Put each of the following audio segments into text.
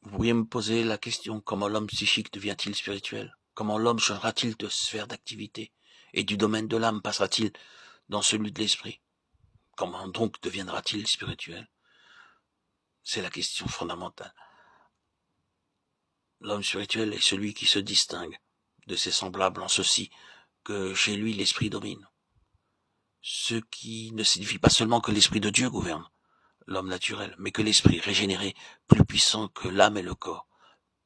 Vous pourriez me poser la question, comment l'homme psychique devient-il spirituel? Comment l'homme changera-t-il de sphère d'activité? Et du domaine de l'âme passera-t-il dans celui de l'esprit? Comment donc deviendra-t-il spirituel? C'est la question fondamentale. L'homme spirituel est celui qui se distingue de ses semblables en ceci, que chez lui l'esprit domine. Ce qui ne signifie pas seulement que l'esprit de Dieu gouverne l'homme naturel, mais que l'esprit régénéré, plus puissant que l'âme et le corps,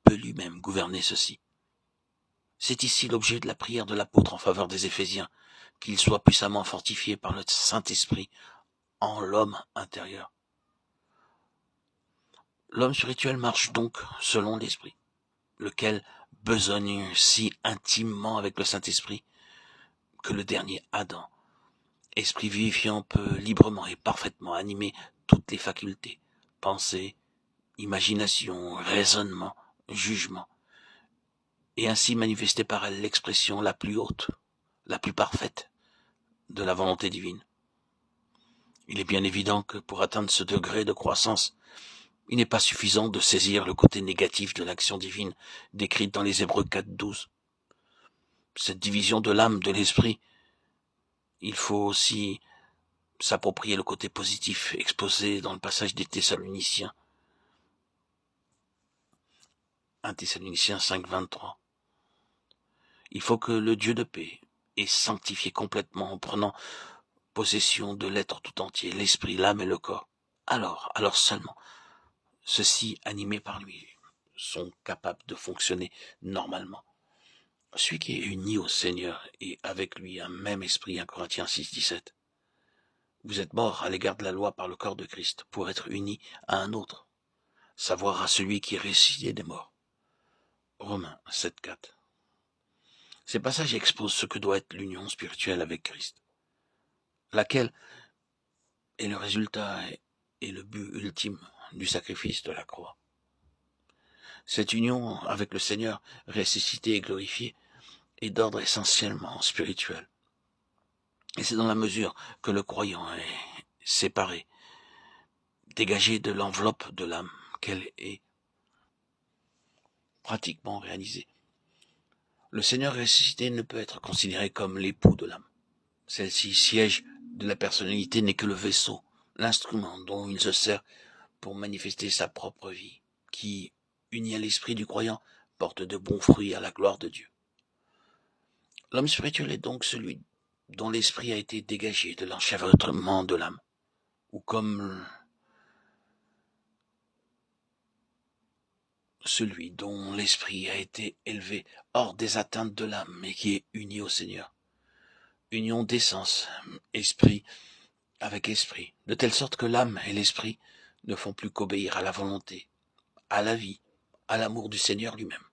peut lui-même gouverner ceci. C'est ici l'objet de la prière de l'apôtre en faveur des Éphésiens, qu'il soit puissamment fortifié par le Saint-Esprit en l'homme intérieur. L'homme spirituel marche donc selon l'esprit, lequel besogne si intimement avec le Saint-Esprit que le dernier Adam, esprit vivifiant, peut librement et parfaitement animer toutes les facultés, pensée, imagination, raisonnement, jugement, et ainsi manifester par elle l'expression la plus haute, la plus parfaite de la volonté divine. Il est bien évident que pour atteindre ce degré de croissance, il n'est pas suffisant de saisir le côté négatif de l'action divine décrite dans les Hébreux 4:12. Cette division de l'âme, de l'esprit, il faut aussi s'approprier le côté positif exposé dans le passage des Thessaloniciens. 1 Thessaloniciens 5:23. Il faut que le Dieu de paix est sanctifié complètement en prenant possession de l'être tout entier, l'esprit, l'âme et le corps. Alors seulement, ceux-ci, animés par lui, sont capables de fonctionner normalement. Celui qui est uni au Seigneur et avec lui un même esprit, 1 Corinthiens 6:17. Vous êtes morts à l'égard de la loi par le corps de Christ pour être unis à un autre, savoir à celui qui est ressuscité des morts. Romains 7:4. Ces passages exposent ce que doit être l'union spirituelle avec Christ, laquelle est le résultat et le but ultime du sacrifice de la croix. Cette union avec le Seigneur ressuscité et glorifié est d'ordre essentiellement spirituel. Et c'est dans la mesure que le croyant est séparé, dégagé de l'enveloppe de l'âme, qu'elle est pratiquement réalisée. Le Seigneur ressuscité ne peut être considéré comme l'époux de l'âme. Celle-ci, siège de la personnalité, n'est que le vaisseau, l'instrument dont il se sert pour manifester sa propre vie, qui, uni à l'esprit du croyant, porte de bons fruits à la gloire de Dieu. L'homme spirituel est donc celui dont l'esprit a été dégagé de l'enchevêtrement de l'âme, ou comme celui dont l'esprit a été élevé hors des atteintes de l'âme et qui est uni au Seigneur. Union d'essence, esprit avec esprit, de telle sorte que l'âme et l'esprit ne font plus qu'obéir à la volonté, à la vie, à l'amour du Seigneur lui-même.